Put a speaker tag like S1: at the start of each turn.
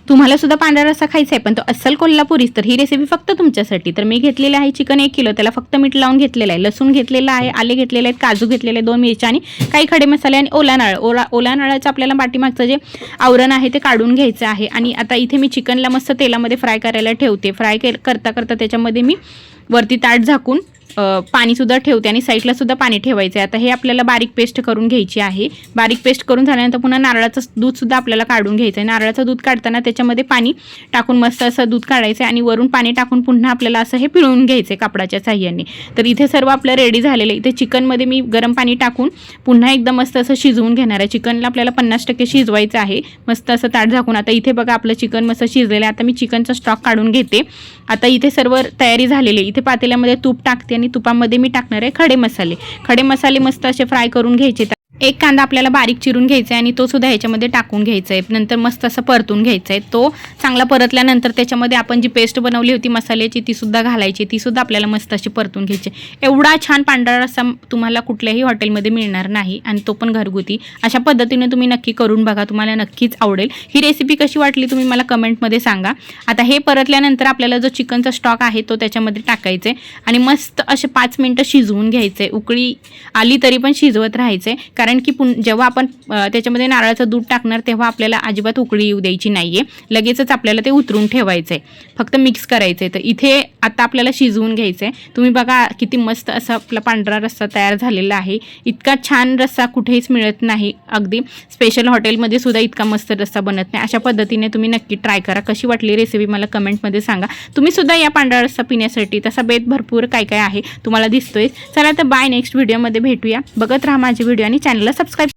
S1: तुम्हाला सुद्धा पांढरा रस्सा खायचा आहे पण तो अस्सल कोल्हापुरीच, तर ही रेसिपी फक्त तुमच्यासाठी। तर मी घेतलेले आहे चिकन 1 किलो, त्याला फक्त मीठ लावून घेतलेलं आहे, लसूण घेतलेला आहे, आले घेतलेले आहेत, काजू घेतलेले, 2 मिरच्या आणि काही खडे मसाले आणि ओला नारळ। ओला नारळाचं आपल्याला पाठीमागचं जे आवरण आहे ते काढून घ्यायचं आहे। आणि आता इथे मी चिकनला मस्त तेलामध्ये फ्राय करायला ठेवते। फ्राय करता करता त्याच्यामध्ये मी वरती ताट झाकून पाणी सुद्धा ठेवते आणि साईडला सुद्धा पाणी ठेवायचं आहे। आता हे आपल्याला बारीक पेस्ट करून घ्यायची आहे। बारीक पेस्ट करून झाल्यानंतर पुन्हा नारळाचं दूध सुद्धा आपल्याला काढून घ्यायचं आहे। नारळाचं दूध काढताना त्याच्यामध्ये पाणी टाकून मस्त असं दूध काढायचं आहे आणि वरून पाणी टाकून पुन्हा आपल्याला असं हे पिळून घ्यायचं आहे कापडाच्या साह्याने। तर इथे सर्व आपलं रेडी झालेलं आहे। इथे चिकनमध्ये मी गरम पाणी टाकून पुन्हा एकदम मस्त असं शिजवून घेणार आहे। चिकनला आपल्याला 50% शिजवायचं आहे मस्त असं ताट झाकून। आता इथे बघा आपलं चिकन मस्त शिजलेलं आहे। आता मी चिकनचा स्टॉक काढून घेते। आता इथे सर्व तयारी झालेली आहे। इथे पातेल्यामध्ये तूप टाकते आणि तुपामध्ये मी टाकणार आहे खडे मसाले। खडे मसाले मस्त असे फ्राय करून घ्यायचे। एक कांदा आपल्याला बारीक चिरून घ्यायचा आहे आणि तो सुद्धा ह्याच्यामध्ये टाकून घ्यायचा आहे। नंतर मस्त असं परतून घ्यायचा आहे। तो चांगला परतल्यानंतर त्याच्यामध्ये आपण जी पेस्ट बनवली होती मसाल्याची ती सुद्धा घालायची, ती सुद्धा आपल्याला मस्त अशी परतून घ्यायची। एवढा छान पांढरा रस्सा तुम्हाला कुठल्याही हॉटेलमध्ये मिळणार नाही आणि तो पण घरगुती। अशा पद्धतीने तुम्ही नक्की करून बघा, तुम्हाला नक्कीच आवडेल। ही रेसिपी कशी वाटली तुम्ही मला कमेंटमध्ये सांगा। आता हे परतल्यानंतर आपल्याला जो चिकनचा स्टॉक आहे तो त्याच्यामध्ये टाकायचे आणि मस्त असे 5 मिनिटं शिजवून घ्यायचे। उकळी आली तरी पण शिजवत राहायचे, कारण की जेव्हा आपण त्याच्यामध्ये नारळाचं दूध टाकणार तेव्हा आपल्याला अजिबात उकळी येऊ द्यायची नाहीये, लगेचच आपल्याला ते उतरून ठेवायचं आहे, फक्त मिक्स करायचं आहे। तर इथे आता आपल्याला शिजवून घ्यायचं आहे। तुम्ही बघा किती मस्त असा आपला पांढरा रस्सा तयार झालेला आहे। इतका छान रस्सा कुठेच मिळत नाही, अगदी स्पेशल हॉटेलमध्ये सुद्धा इतका मस्त रस्सा बनत नाही। अशा पद्धतीने तुम्ही नक्की ट्राय करा। कशी वाटली रेसिपी मला कमेंटमध्ये सांगा। तुम्ही सुद्धा या पांढरा रस्सा पिण्यासाठी तसा बेत भरपूर काय काय आहे तुम्हाला दिसतोय। चला तर बाय, नेक्स्ट व्हिडिओमध्ये भेटूया। बघत राहा माझे व्हिडिओ आणि चॅनलला सबस्क्राईब